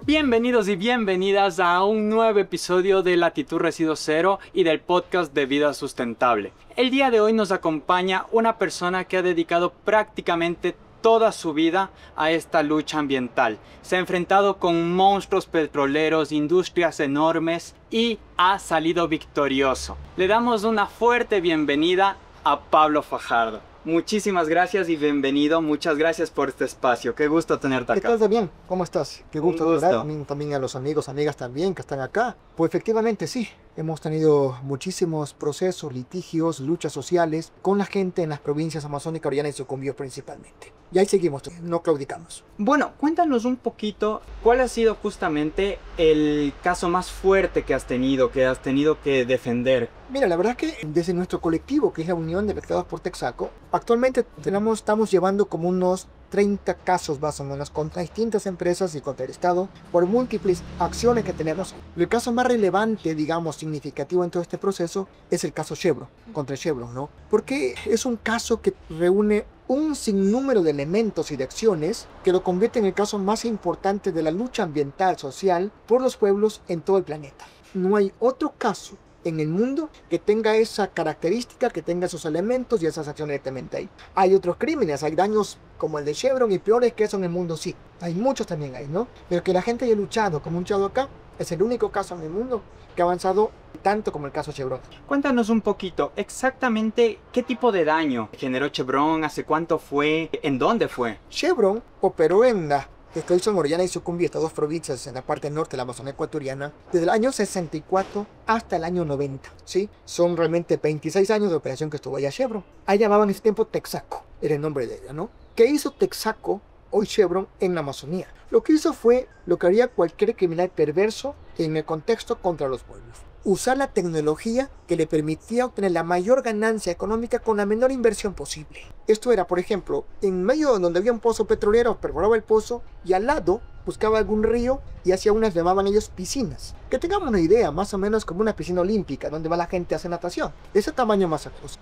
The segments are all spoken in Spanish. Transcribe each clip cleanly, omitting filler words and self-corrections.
Bienvenidos y bienvenidas a un nuevo episodio de Latitud Residuo Cero y del podcast de Vida Sustentable. El día de hoy nos acompaña una persona que ha dedicado prácticamente toda su vida a esta lucha ambiental. Se ha enfrentado con monstruos petroleros, industrias enormes y ha salido victorioso. Le damos una fuerte bienvenida a Pablo Fajardo. Muchísimas gracias y bienvenido. Muchas gracias por este espacio. Qué gusto tenerte acá. ¿Qué tal, Damián? ¿Cómo estás? Qué gusto. También a los amigos, amigas también que están acá. Pues efectivamente sí, hemos tenido muchísimos procesos, litigios, luchas sociales con la gente en las provincias amazónicas, Orellana y Sucumbíos principalmente. Y ahí seguimos, no claudicamos. Bueno, cuéntanos un poquito cuál ha sido justamente el caso más fuerte que has tenido que defender. Mira, la verdad que desde nuestro colectivo, que es la Unión de Afectados por Texaco, actualmente estamos llevando como unos 30 casos más o menos contra distintas empresas y contra el Estado por múltiples acciones que tenemos. El caso más relevante, digamos, significativo en todo este proceso es el caso Chevron, contra Chevron, ¿no? Porque es un caso que reúne un sinnúmero de elementos y de acciones que lo convierte en el caso más importante de la lucha ambiental social por los pueblos en todo el planeta. No hay otro caso en el mundo que tenga esa característica, que tenga esos elementos y esas acciones directamente ahí. Hay otros crímenes, hay daños como el de Chevron y peores que eso en el mundo, sí. Hay muchos también ahí, ¿no? Pero que la gente haya luchado como un luchado acá, es el único caso en el mundo que ha avanzado tanto como el caso Chevron. Cuéntanos un poquito, exactamente qué tipo de daño generó Chevron, hace cuánto fue, en dónde fue. Chevron operó en la que hizo en Orellana y Sucumbí, estas dos provincias en la parte norte de la Amazonía ecuatoriana, desde el año 64 hasta el año 90, ¿sí? Son realmente 26 años de operación que estuvo allá Chevron. Ahí llamaban ese tiempo Texaco, era el nombre de ella, ¿no? ¿Qué hizo Texaco, hoy Chevron, en la Amazonía? Lo que hizo fue lo que haría cualquier criminal perverso en el contexto contra los pueblos. Usar la tecnología que le permitía obtener la mayor ganancia económica con la menor inversión posible. Esto era, por ejemplo, en medio de donde había un pozo petrolero, perforaba el pozo y al lado buscaba algún río y hacía unas, llamaban ellos piscinas. Que tengamos una idea, más o menos como una piscina olímpica, donde va la gente a hacer natación. De ese tamaño más o menos.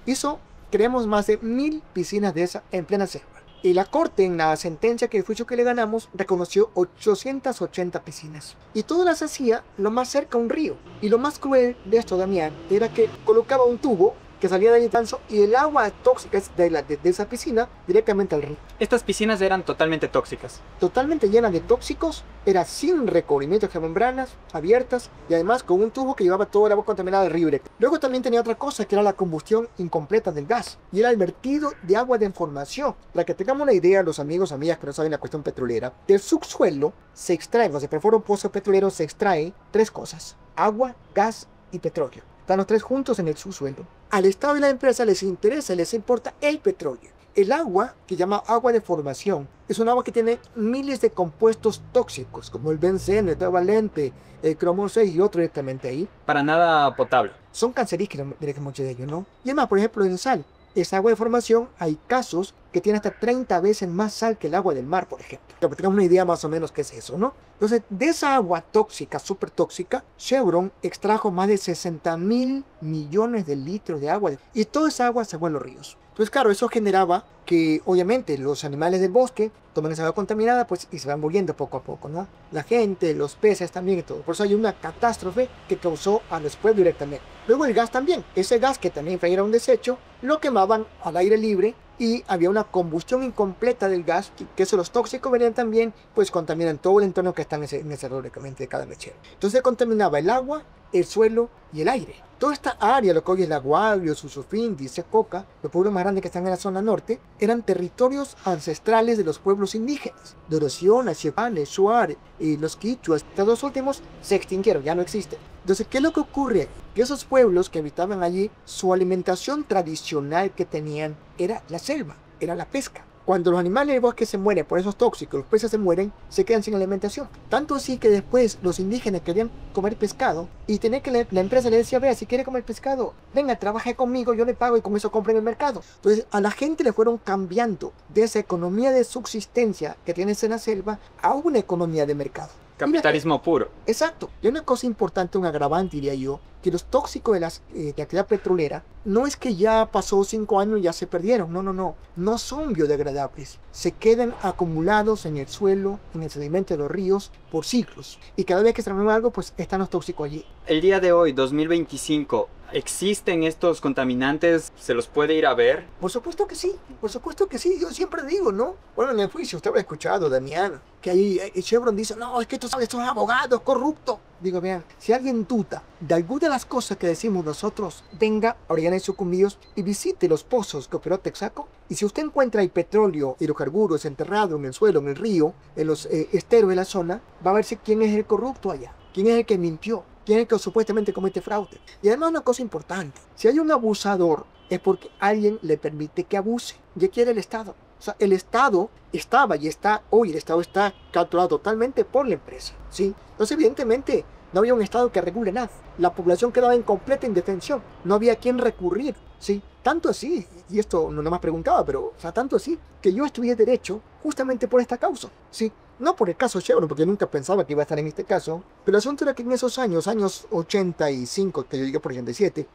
Creamos más de 1000 piscinas de esa en plena selva. Y la corte, en la sentencia que el juicio que le ganamos, reconoció 880 piscinas. Y todas las hacía lo más cerca a un río. Y lo más cruel de esto, Damián, era que colocaba un tubo que salía de ahí tanso y el agua tóxica de esa piscina directamente al río. Estas piscinas eran totalmente tóxicas. Totalmente llenas de tóxicos, era sin recubrimiento de membranas, abiertas y además con un tubo que llevaba todo el agua contaminada del río directo. Luego también tenía otra cosa que era la combustión incompleta del gas y era el vertido de agua de formación. Para que tengamos una idea, los amigos, amigas que no saben la cuestión petrolera, del subsuelo se extrae, cuando se perfora un pozo petrolero se extrae tres cosas: agua, gas y petróleo. Están los tres juntos en el subsuelo. Al Estado y la empresa les interesa, les importa el petróleo. El agua, que llama agua de formación, es un agua que tiene miles de compuestos tóxicos, como el benceno, el tetravalente, el cromo 6 y otro directamente ahí. Para nada potable. Son cancerígenos, muchos de ellos, ¿no? Y además, por ejemplo, en sal. Esa agua de formación, hay casos que tiene hasta 30 veces más sal que el agua del mar, por ejemplo. Para que tengamos una idea más o menos qué es eso, ¿no? Entonces, de esa agua tóxica, súper tóxica, Chevron extrajo más de 60.000 millones de litros de agua. Y toda esa agua se fue a los ríos. Entonces, claro, eso generaba que, obviamente, los animales del bosque toman esa agua contaminada, pues, y se van muriendo poco a poco, ¿no? La gente, los peces también y todo. Por eso hay una catástrofe que causó a los pueblos directamente. Luego el gas también. Ese gas, que también era un desecho, lo quemaban al aire libre y había una combustión incompleta del gas, que eso, los tóxicos venían también, pues contaminan todo el entorno que está en ese directamente de cada mechero. Entonces contaminaba el agua, el suelo y el aire. Toda esta área, lo que hoy es la Guavio, Susufindi, Coca, los pueblos más grandes que están en la zona norte, eran territorios ancestrales de los pueblos indígenas. De Orosiona, Chepane, Shuar y los quichuas, estos dos últimos se extinguieron, ya no existen. Entonces, ¿qué es lo que ocurre? Que esos pueblos que habitaban allí, su alimentación tradicional que tenían era la selva, era la pesca. Cuando los animales del bosque se mueren por esos tóxicos, los peces se mueren, se quedan sin alimentación. Tanto así que después los indígenas querían comer pescado y tenía que la empresa le decía: vea, si quiere comer pescado, venga, trabaje conmigo, yo le pago y con eso compre en el mercado. Entonces a la gente le fueron cambiando de esa economía de subsistencia que tienes en la selva a una economía de mercado. Capitalismo puro. Exacto. Y una cosa importante, un agravante diría yo, que los tóxicos de actividad petrolera no es que ya pasó 5 años y ya se perdieron. No, no, no. No son biodegradables. Se quedan acumulados en el suelo, en el sedimento de los ríos, por siglos. Y cada vez que se remueve algo, pues están los tóxicos allí. El día de hoy, 2025, ¿existen estos contaminantes? ¿Se los puede ir a ver? Por supuesto que sí. Por supuesto que sí. Yo siempre digo, ¿no? Bueno, en el juicio usted habrá escuchado, Damián, que ahí Chevron dice, no, es que estos son abogados corruptos. Digo, vean, si alguien duda de alguna de las cosas que decimos nosotros, venga a Orellana y Sucumbíos y visite los pozos que operó Texaco. Y si usted encuentra el petróleo, hidrocarburos enterrado en el suelo, en el río, en los esteros de la zona, va a verse quién es el corrupto allá, quién es el que mintió, quién es el que supuestamente comete fraude. Y además una cosa importante, si hay un abusador, es porque alguien le permite que abuse. ¿Qué quiere el Estado? O sea, el Estado estaba y está, hoy el Estado está controlado totalmente por la empresa, ¿sí? Entonces, evidentemente, no había un Estado que regule nada. La población quedaba en completa indefensión. No había a quién recurrir, ¿sí? Tanto así, y esto no me preguntaba, pero, o sea, tanto así, que yo estudié Derecho justamente por esta causa, ¿sí? No por el caso Chevron, porque nunca pensaba que iba a estar en este caso, pero el asunto era que en esos años 85, que yo llegué por 87,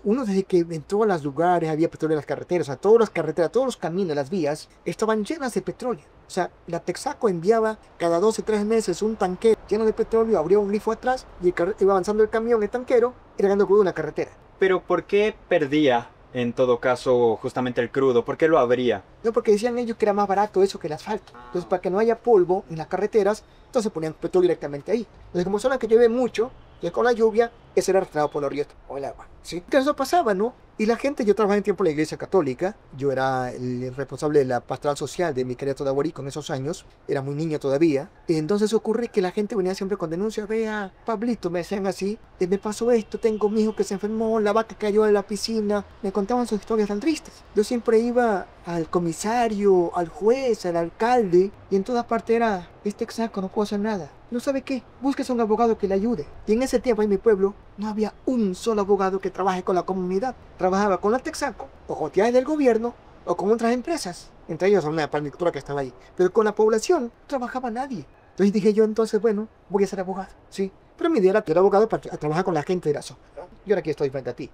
uno desde que entró a los lugares, había petróleo en las carreteras, o sea, todas las carreteras, todos los caminos, las vías, estaban llenas de petróleo. O sea, la Texaco enviaba cada 2 o 3 meses un tanque lleno de petróleo, abría un grifo atrás y iba avanzando el camión, el tanquero, y regando crudo en la carretera. Pero ¿por qué perdía, en todo caso, justamente el crudo? ¿Por qué lo abría? No, porque decían ellos que era más barato eso que el asfalto. Entonces, para que no haya polvo en las carreteras, entonces ponían petróleo directamente ahí. Entonces, como zona que llueve mucho, y con la lluvia, ese era arrastrado por los ríos o el agua, ¿sí? Entonces eso pasaba, ¿no? Y la gente, yo trabajaba en tiempo en la iglesia católica, yo era el responsable de la pastoral social de mi querida Todavorico en esos años, era muy niño todavía, y entonces ocurre que la gente venía siempre con denuncias, vea, Pablito, me decían así, me pasó esto, tengo mi hijo que se enfermó, la vaca cayó en la piscina, me contaban sus historias tan tristes. Yo siempre iba al comisario, al juez, al alcalde, y en toda parte era, este Texaco no puedo hacer nada. ¿No sabe qué? Búsquese un abogado que le ayude. Y en ese tiempo en mi pueblo no había un solo abogado que trabaje con la comunidad. Trabajaba con la Texaco, o con entidades del gobierno, o con otras empresas. Entre ellos una palmicultura que estaba ahí. Pero con la población no trabajaba nadie. Entonces dije yo, entonces, bueno, voy a ser abogado, ¿sí? Pero mi idea era ser abogado para trabajar con la gente de la zona, ¿no? Y ahora aquí estoy frente a ti.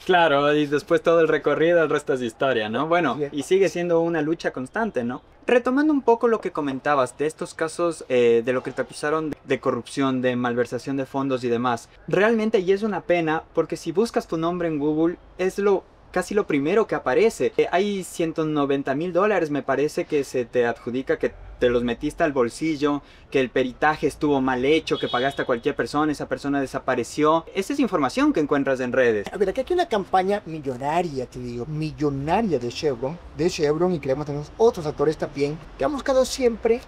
Claro, y después todo el recorrido, el resto es historia, ¿no? Bueno, y sigue siendo una lucha constante, ¿no? Retomando un poco lo que comentabas de estos casos de lo que te acusaron de corrupción, de malversación de fondos y demás, realmente y es una pena porque si buscas tu nombre en Google es casi lo primero que aparece. Hay $190,000 me parece que se te adjudica que te los metiste al bolsillo, que el peritaje estuvo mal hecho, que pagaste a cualquier persona, esa persona desapareció. Esa es información que encuentras en redes. A ver, aquí hay una campaña millonaria, te digo, millonaria de Chevron, y creemos que tenemos otros actores también, que han buscado siempre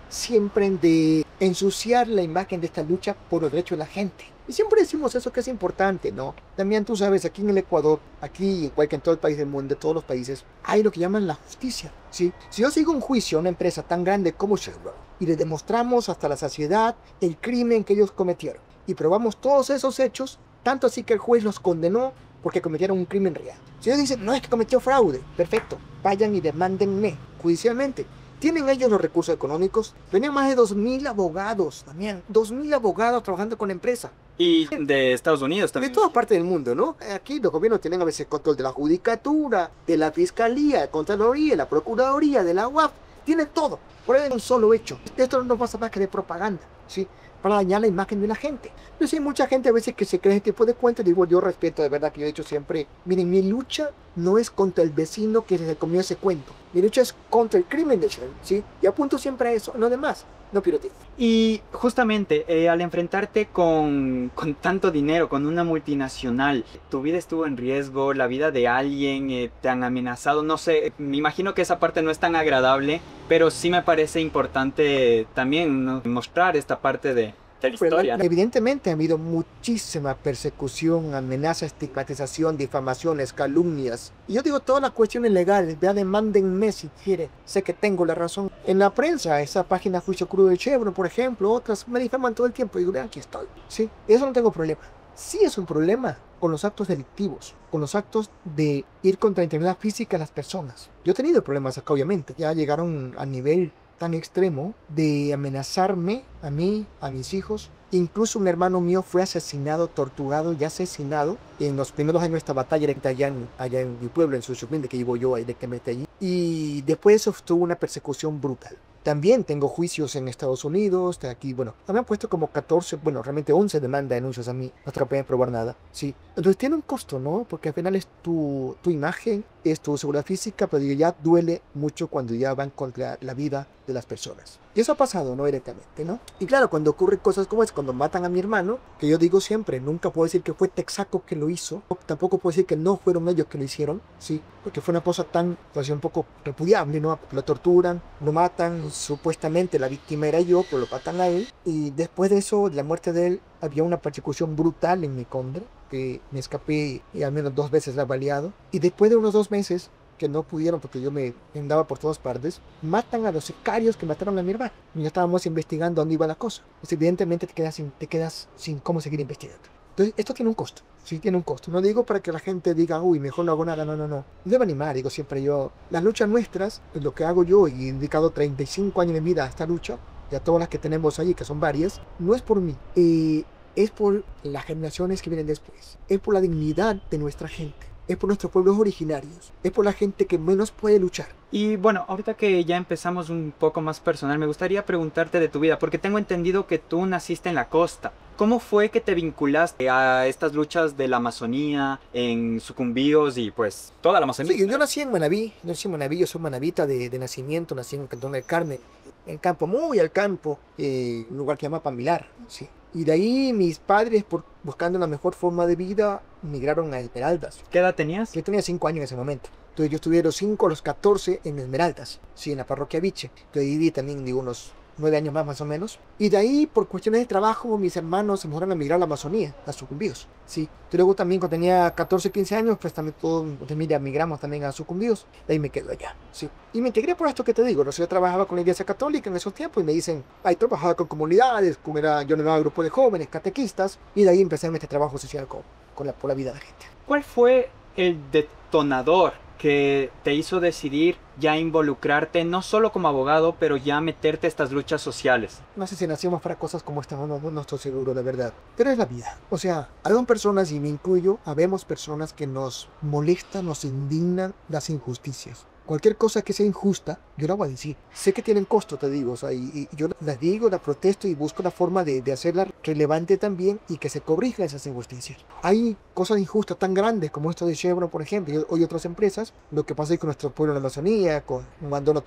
de ensuciar la imagen de esta lucha por los derechos de la gente. Y siempre decimos eso que es importante, ¿no? También tú sabes, aquí en el Ecuador, aquí igual que en todo el país del mundo, de todos los países, hay lo que llaman la justicia, ¿sí? Si yo sigo un juicio a una empresa tan grande como Chevron y le demostramos hasta la saciedad el crimen que ellos cometieron y probamos todos esos hechos, tanto así que el juez los condenó porque cometieron un crimen real. Si ellos dicen, no es que cometió fraude, perfecto, vayan y demándenme judicialmente. ¿Tienen ellos los recursos económicos? Tenían más de 2.000 abogados también. 2.000 abogados trabajando con la empresa. Y de Estados Unidos también. De todas partes del mundo, ¿no? Aquí los gobiernos tienen a veces control de la judicatura, de la fiscalía, de la contraloría, de la procuraduría, de la UAF. Tienen todo. Por ahí un solo hecho. Esto no pasa más que de propaganda, ¿sí? Para dañar la imagen de la gente. Entonces hay mucha gente a veces que se cree este tipo de cuentos. Digo, yo respeto de verdad que yo he dicho siempre, miren, mi lucha no es contra el vecino que se comió ese cuento. Mi lucha es contra el crimen de Chevron, ¿sí? Y apunto siempre a eso, no demás. No pirotismo. Y justamente al enfrentarte con tanto dinero, con una multinacional, tu vida estuvo en riesgo, la vida de alguien, te han amenazado, no sé, me imagino que esa parte no es tan agradable, pero sí me parece importante también, ¿no?, mostrar esta parte de la historia. Evidentemente ha habido muchísima persecución, amenaza, estigmatización, difamaciones, calumnias. Y yo digo todas las cuestiones legales, vea, demándenme si quiere, sé que tengo la razón. En la prensa, esa página Juicio Crudo de Chevron, por ejemplo, otras me difaman todo el tiempo. Y digo, vean, aquí estoy. Sí, eso no tengo problema. Sí es un problema con los actos delictivos, con los actos de ir contra la integridad física de las personas. Yo he tenido problemas acá, obviamente. Ya llegaron al nivel tan extremo de amenazarme a mí, a mis hijos. Incluso un hermano mío fue asesinado, torturado y asesinado en los primeros años de esta batalla directa allá en mi pueblo, en Suchupinde, que vivo yo directamente allí. Y después de eso tuvo una persecución brutal. También tengo juicios en Estados Unidos, de aquí, bueno, me han puesto como 14, bueno, realmente 11 denuncias a mí, no te pueden probar nada, sí. Entonces tiene un costo, ¿no? Porque al final es tu imagen, es tu seguridad física, pero ya duele mucho cuando ya van contra la vida de las personas. Y eso ha pasado, ¿no? Directamente, ¿no? Y claro, cuando ocurren cosas como es, cuando matan a mi hermano, que yo digo siempre, nunca puedo decir que fue Texaco que lo hizo, tampoco puedo decir que no fueron ellos que lo hicieron, ¿sí? Porque fue una cosa tan, pues, un poco repudiable, ¿no? Lo torturan, lo matan, supuestamente la víctima era yo, pero lo matan a él. Y después de eso, de la muerte de él, había una persecución brutal en mi contra, que me escapé y al menos 2 veces la he baleado. Y después de unos 2 meses, que no pudieron porque yo me andaba por todas partes, matan a los sicarios que mataron a mi hermano. Y ya estábamos investigando dónde iba la cosa. Pues evidentemente te quedas sin cómo seguir investigando. Entonces, esto tiene un costo. Sí, tiene un costo. No digo para que la gente diga, uy, mejor no hago nada. No. No debo animar, digo siempre yo. Las luchas nuestras, lo que hago yo, y he dedicado 35 años de vida a esta lucha, y a todas las que tenemos allí, que son varias, no es por mí. Es por las generaciones que vienen después. Es por la dignidad de nuestra gente. Es por nuestros pueblos originarios, es por la gente que menos puede luchar. Y bueno, ahorita que ya empezamos un poco más personal, me gustaría preguntarte de tu vida, porque tengo entendido que tú naciste en la costa. ¿Cómo fue que te vinculaste a estas luchas de la Amazonía, en Sucumbíos y pues toda la Amazonía? Sí, yo nací en Manabí, yo soy manabita de nacimiento, nací en el Cantón del Carmen, en campo, muy al campo, un lugar que se llama Pamilar, sí. Y de ahí mis padres, buscando la mejor forma de vida, migraron a Esmeraldas. ¿Qué edad tenías? Yo tenía 5 años en ese momento. Entonces yo estuve de los 5 a los 14 en Esmeraldas, sí, en la parroquia Viche. Entonces viví también, digo, unos 9 años más o menos. Y de ahí, por cuestiones de trabajo, mis hermanos se fueron a migrar a la Amazonía, a Sucumbíos. Sí. Y luego también cuando tenía 14, 15 años, pues también todos migramos también a Sucumbíos. De ahí me quedo allá. Sí. Y me integré por esto que te digo. ¿No? Yo trabajaba con la Iglesia Católica en esos tiempos y me dicen, ay, trabajaba con comunidades, yo le daba grupo de jóvenes, catequistas. Y de ahí empecé en este trabajo social por la vida de la gente. ¿Cuál fue el detonador que te hizo decidir ya involucrarte, no solo como abogado, pero ya meterte a estas luchas sociales? No sé si nacimos para cosas como esta, no estoy seguro, de verdad. Pero es la vida. O sea, habemos personas, y me incluyo, habemos personas que nos molestan, nos indignan las injusticias. Cualquier cosa que sea injusta, yo la voy a decir. Sé que tienen costo, te digo, o sea, y yo las digo, las protesto y busco la forma de hacerla relevante también y que se corrijan esas injusticias. Hay cosas injustas tan grandes como esto de Chevron, por ejemplo, y otras empresas. Lo que pasa con nuestro pueblo en la Amazonía, con un abandono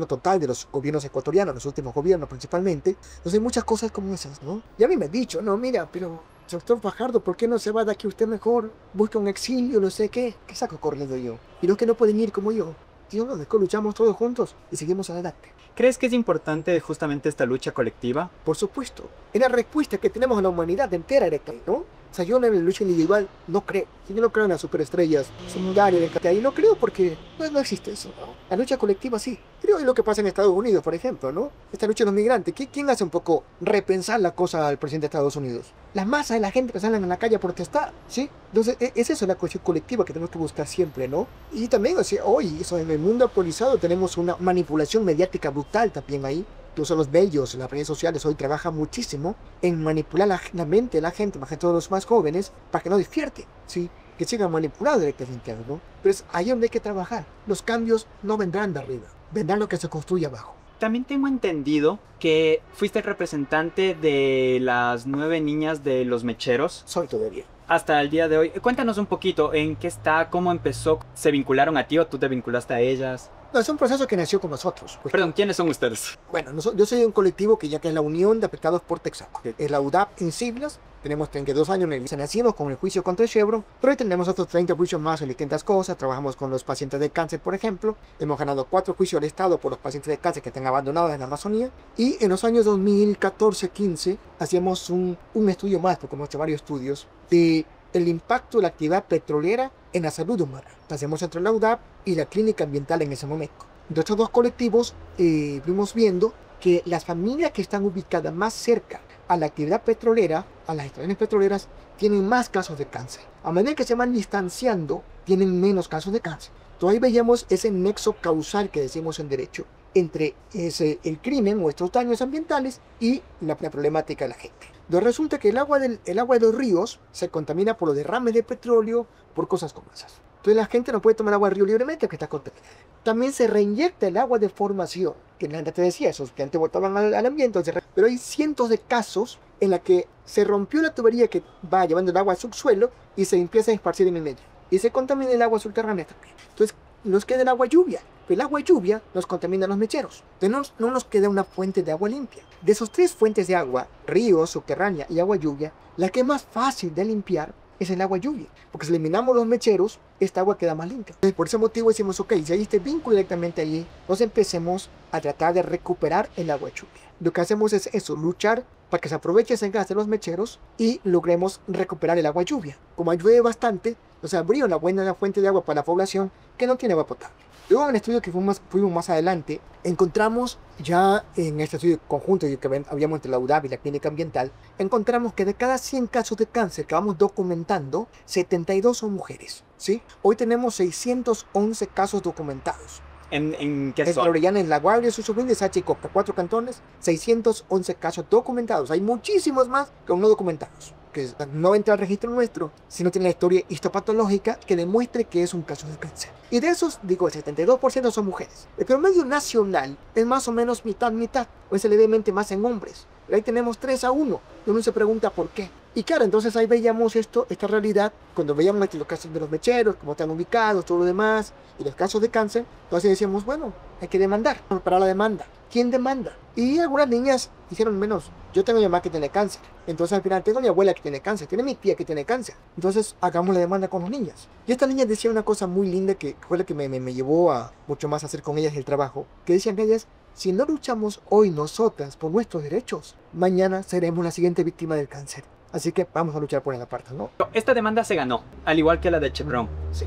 total de los gobiernos ecuatorianos, los últimos gobiernos principalmente. Entonces hay muchas cosas como esas, ¿no? Y a mí me han dicho, no, mira, pero doctor Fajardo, ¿por qué no se va de aquí usted mejor? Busca un exilio, no sé qué. ¿Qué saco corriendo yo? Y los que no pueden ir como yo. Y luchamos todos juntos y seguimos adelante. ¿Crees que es importante justamente esta lucha colectiva? Por supuesto. Es la respuesta que tenemos en la humanidad entera, ¿no? O sea, yo en la lucha individual no creo. Yo no creo en las superestrellas secundarias, y no creo porque no existe eso, ¿no? La lucha colectiva sí. Creo que es lo que pasa en Estados Unidos, por ejemplo, ¿no? Esta lucha de los migrantes. ¿Quién hace un poco repensar la cosa al presidente de Estados Unidos? Las masas de la gente que salen a la calle a protestar, ¿sí? Entonces, es eso la cuestión colectiva que tenemos que buscar siempre, ¿no? Y también, o sea, hoy, eso, en el mundo actualizado tenemos una manipulación mediática brutal también ahí. Incluso los medios, las redes sociales hoy trabajan muchísimo en manipular la mente de la gente, más que todos los más jóvenes, para que no despierte, ¿sí? Que sigan manipulados directamente, ¿no? Pero es ahí donde hay que trabajar. Los cambios no vendrán de arriba, vendrán lo que se construye abajo. También tengo entendido que fuiste el representante de las 9 niñas de los mecheros. Soy todavía. Hasta el día de hoy. Cuéntanos un poquito en qué está, cómo empezó, ¿se vincularon a ti o tú te vinculaste a ellas? No, es un proceso que nació con nosotros. Perdón, ¿quiénes son ustedes? Bueno, yo soy de un colectivo que es la Unión de Afectados por Texaco. Es la UDAP en siglas. Tenemos 32 años en el nacimos con el juicio contra Chevron, pero hoy tenemos otros 30 juicios más en distintas cosas. Trabajamos con los pacientes de cáncer, por ejemplo. Hemos ganado 4 juicios al Estado por los pacientes de cáncer que están abandonados en la Amazonía. Y en los años 2014-15 hacíamos un estudio más, porque hemos hecho varios estudios, de el impacto de la actividad petrolera en la salud humana. Hacemos entre la UDAP y la clínica ambiental en ese momento. De estos dos colectivos fuimos viendo que las familias que están ubicadas más cerca a la actividad petrolera, a las extracciones petroleras, tienen más casos de cáncer. A medida que se van distanciando, tienen menos casos de cáncer. Entonces ahí veíamos ese nexo causal que decimos en derecho. entre el crimen o estos daños ambientales y la problemática de la gente. Entonces resulta que el agua de los ríos se contamina por los derrames de petróleo, por cosas como esas. Entonces la gente no puede tomar agua del río libremente porque está contaminada. También se reinyecta el agua de formación, que antes te decía, esos que antes botaban al ambiente, pero hay cientos de casos en la que se rompió la tubería que va llevando el agua al subsuelo y se empieza a esparcir en el medio. Y se contamina el agua subterránea también. Entonces nos queda el agua lluvia. El agua lluvia nos contamina los mecheros. Entonces no nos queda una fuente de agua limpia. De esos 3 fuentes de agua, río, subterránea y agua lluvia, la que es más fácil de limpiar es el agua lluvia. Porque si eliminamos los mecheros, esta agua queda más limpia. Entonces, por ese motivo decimos, ok, si hay este vínculo directamente allí, nos empecemos a tratar de recuperar el agua lluvia. Lo que hacemos es eso, luchar para que se aproveche ese gas de los mecheros y logremos recuperar el agua lluvia. Como llueve bastante, nos abrió una buena fuente de agua para la población que no tiene agua potable. Luego en el estudio que fuimos más adelante, encontramos ya en este estudio conjunto que habíamos entre la UDAB y la clínica ambiental, encontramos que de cada 100 casos de cáncer que vamos documentando, 72 son mujeres, ¿sí? Hoy tenemos 611 casos documentados. ¿En qué En zona? Orellana, en La Guardia, Susubinde, Sacha y Copta, 4 cantones, 611 casos documentados. Hay muchísimos más que aún no documentados, que no entra al registro nuestro si no tiene la historia histopatológica que demuestre que es un caso de cáncer. Y de esos, digo, el 72% son mujeres. El promedio nacional es más o menos mitad-mitad, o es levemente más en hombres. Pero ahí tenemos 3-1, y uno se pregunta por qué. Y claro, entonces ahí veíamos esta realidad, cuando veíamos los casos de los mecheros, cómo están ubicados, todo lo demás, y los casos de cáncer, entonces decíamos, bueno, hay que demandar, para la demanda. ¿Quién demanda? Y algunas niñas dijeron, menos, yo tengo a mi mamá que tiene cáncer, entonces al final tengo a mi abuela que tiene cáncer, tiene mi tía que tiene cáncer, entonces hagamos la demanda con las niñas. Y esta niña decía una cosa muy linda que fue la que me llevó a mucho más a hacer con ellas el trabajo, que decían que ellas, si no luchamos hoy nosotras por nuestros derechos, mañana seremos la siguiente víctima del cáncer. Así que vamos a luchar por esa parte, ¿no? Esta demanda se ganó, al igual que la de Chevron. Sí.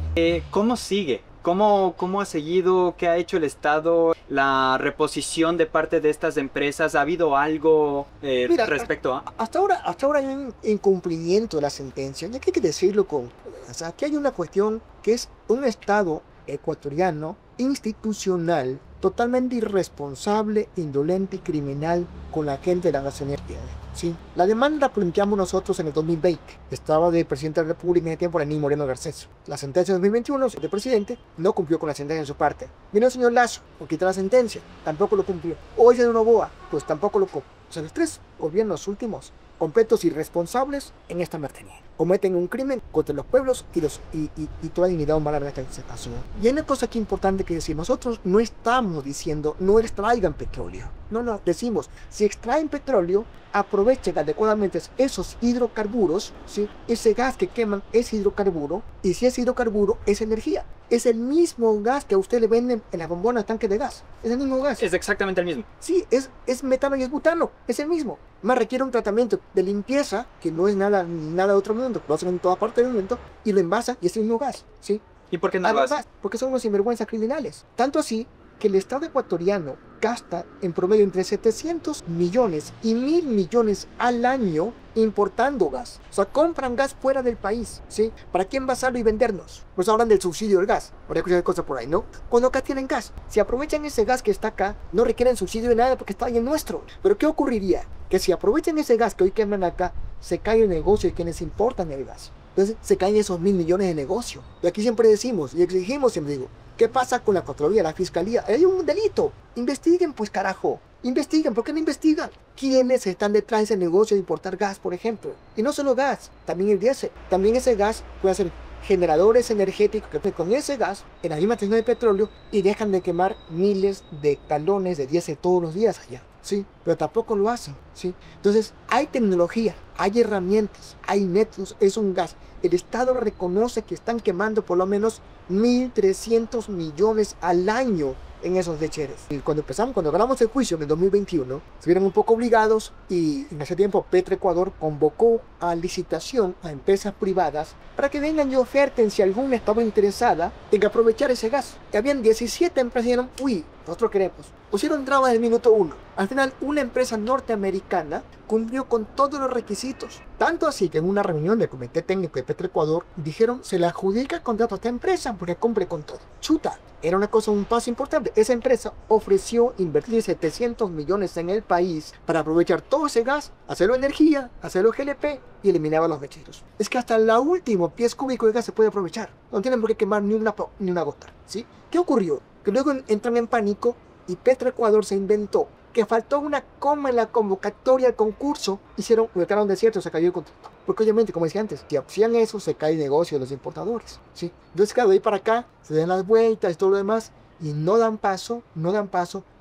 ¿Cómo sigue? ¿Cómo ha seguido? ¿Qué ha hecho el Estado? ¿La reposición de parte de estas empresas? ¿Ha habido algo Mira, respecto a...? Hasta ahora hay un incumplimiento de la sentencia. Y aquí hay que decirlo o sea, aquí hay una cuestión que es un Estado ecuatoriano institucional totalmente irresponsable, indolente y criminal con la gente de la nacionalidad. ¿Sí? La demanda la planteamos nosotros en el 2020. Estaba de presidente de la República en ese tiempo, Lenín Moreno Garcés. La sentencia de 2021, el presidente no cumplió con la sentencia en su parte. Vino el señor Lazo, quitó la sentencia, tampoco lo cumplió. Hoy el señor Noboa, pues tampoco lo cumplió. O sea, los 3 gobiernos últimos, completos irresponsables en esta materia. Cometen un crimen contra los pueblos y toda dignidad humana en este caso. Y hay una cosa aquí importante que decir. Nosotros no estamos diciendo no extraigan petróleo. No, decimos, si extraen petróleo, aprovechen adecuadamente esos hidrocarburos, ¿sí? Ese gas que queman es hidrocarburo, y si es hidrocarburo, es energía. Es el mismo gas que a usted le venden en las bombonas tanque de gas. Es el mismo gas. Es exactamente el mismo. Sí, es metano y es butano. Es el mismo. Más requiere un tratamiento de limpieza, que no es nada de otro mundo. Lo hacen en toda parte del mundo, y lo envasan y es el mismo gas, ¿sí? ¿Y por qué no lo hacen? Porque son unos sinvergüenzas criminales. Tanto así que el Estado ecuatoriano gasta en promedio entre 700 millones y 1.000 millones al año importando gas. O sea, compran gas fuera del país, ¿sí? ¿Para qué envasarlo y vendernos? Pues hablan del subsidio del gas. Ahora escuchar cosas por ahí, ¿no? Cuando acá tienen gas, si aprovechan ese gas que está acá, no requieren subsidio de nada porque está ahí en nuestro. Pero ¿qué ocurriría? Que si aprovechan ese gas que hoy queman acá, se cae el negocio de quienes importan el gas. Entonces se caen esos 1.000 millones de negocio. Y aquí siempre decimos y exigimos, siempre digo, ¿qué pasa con la Contraloría, la Fiscalía? Hay un delito. Investiguen, pues carajo. Investiguen. ¿Por qué no investigan? ¿Quiénes están detrás de ese negocio de importar gas, por ejemplo? Y no solo gas, también el diésel. También ese gas puede ser generadores energéticos que con ese gas en la misma estación de petróleo y dejan de quemar miles de galones de diésel todos los días allá. Sí, pero tampoco lo hacen, ¿sí? Entonces, hay tecnología, hay herramientas, hay métodos, es un gas. El Estado reconoce que están quemando por lo menos 1.300 millones al año en esos lecheres. Y cuando ganamos el juicio en el 2021, se vieron un poco obligados y en ese tiempo Petroecuador convocó a licitación a empresas privadas para que vengan y oferten si alguna estaba interesada en aprovechar ese gas. Y habían 17 empresas y dijeron, uy, nosotros queremos. Pusieron trabas en el minuto 1. Al final, una empresa norteamericana cumplió con todos los requisitos. Tanto así que en una reunión del Comité Técnico de Petroecuador dijeron, se le adjudica el contrato a esta empresa porque cumple con todo. Chuta, era una cosa, un paso importante. Esa empresa ofreció invertir 700 millones en el país para aprovechar todo ese gas, hacerlo energía, hacerlo GLP y eliminaba los mecheros. Es que hasta el último pies cúbico de gas se puede aprovechar. No tienen por qué quemar ni una gota, ¿sí? ¿Qué ocurrió? Que luego entran en pánico y Petroecuador se inventó que faltó una coma en la convocatoria al concurso. Declararon desierto, se cayó el contrato. Porque obviamente, como decía antes, si hacían eso, se cae el negocio de los importadores, ¿sí? Entonces, claro, de ahí para acá, se dan las vueltas y todo lo demás, y no dan paso,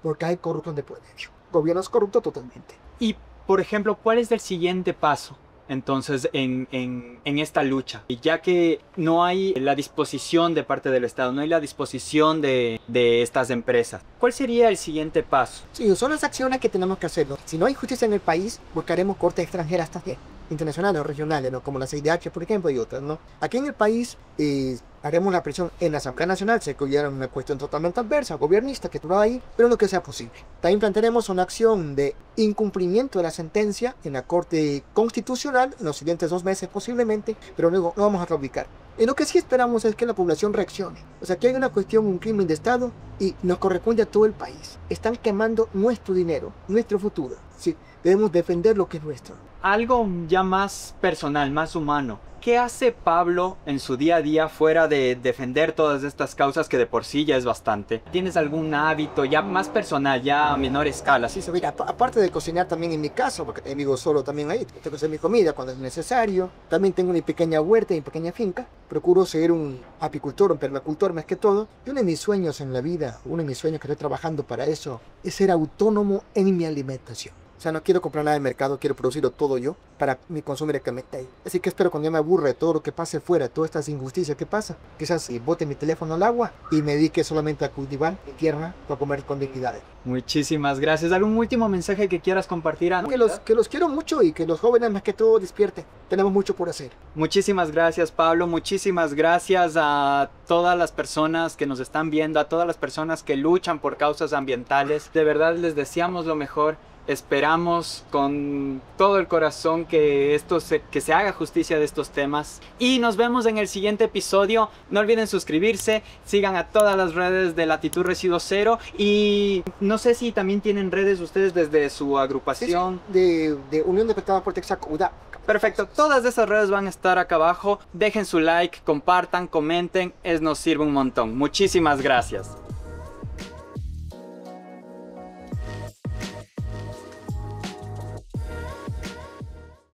porque hay corrupción de por medio. Gobiernos corruptos totalmente. Y, por ejemplo, ¿cuál es el siguiente paso? Entonces, en esta lucha, ya que no hay la disposición de parte del Estado, no hay la disposición de estas empresas, ¿cuál sería el siguiente paso? Sí, son las acciones que tenemos que hacer, ¿no? Si no hay justicia en el país, buscaremos cortes extranjeras también, internacionales o regionales, ¿no? Como la CIDH, por ejemplo, y otras, ¿no? Aquí en el país haremos la presión en la Asamblea Nacional, se considera una cuestión totalmente adversa, gobernista, que todo ahí, pero lo que sea posible. También plantearemos una acción de incumplimiento de la sentencia en la Corte Constitucional en los siguientes 2 meses posiblemente, pero luego no vamos a claudicar. Y lo que sí esperamos es que la población reaccione. O sea, que hay una cuestión, un crimen de Estado y nos corresponde a todo el país. Están quemando nuestro dinero, nuestro futuro. Sí, debemos defender lo que es nuestro. Algo ya más personal, más humano. ¿Qué hace Pablo en su día a día fuera de defender todas estas causas que de por sí ya es bastante? ¿Tienes algún hábito ya más personal, ya a menor escala? Sí, mira, aparte de cocinar también en mi casa, porque vivo solo también ahí, tengo que hacer mi comida cuando es necesario. También tengo mi pequeña huerta y mi pequeña finca. Procuro ser un apicultor, un permacultor más que todo. Y uno de mis sueños en la vida, uno de mis sueños que estoy trabajando para eso, es ser autónomo en mi alimentación. O sea, no quiero comprar nada del mercado, quiero producirlo todo yo para mi consumo directamente ahí. Así que espero cuando yo me aburre de todo lo que pase fuera, todas estas injusticias que pasa, quizás bote mi teléfono al agua y me dedique solamente a cultivar mi tierra para comer con dignidad. Muchísimas gracias. ¿Algún último mensaje que quieras compartir? Que los quiero mucho y que los jóvenes más que todo despierten. Tenemos mucho por hacer. Muchísimas gracias, Pablo. Muchísimas gracias a todas las personas que nos están viendo, a todas las personas que luchan por causas ambientales. De verdad les deseamos lo mejor. Esperamos con todo el corazón que se haga justicia de estos temas. Y nos vemos en el siguiente episodio. No olviden suscribirse, sigan a todas las redes de Latitud Residuo Cero. Y no sé si también tienen redes ustedes desde su agrupación. Sí, de Unión de Pescadores por Texaco, UDA. Perfecto, todas esas redes van a estar acá abajo. Dejen su like, compartan, comenten, nos sirve un montón. Muchísimas gracias.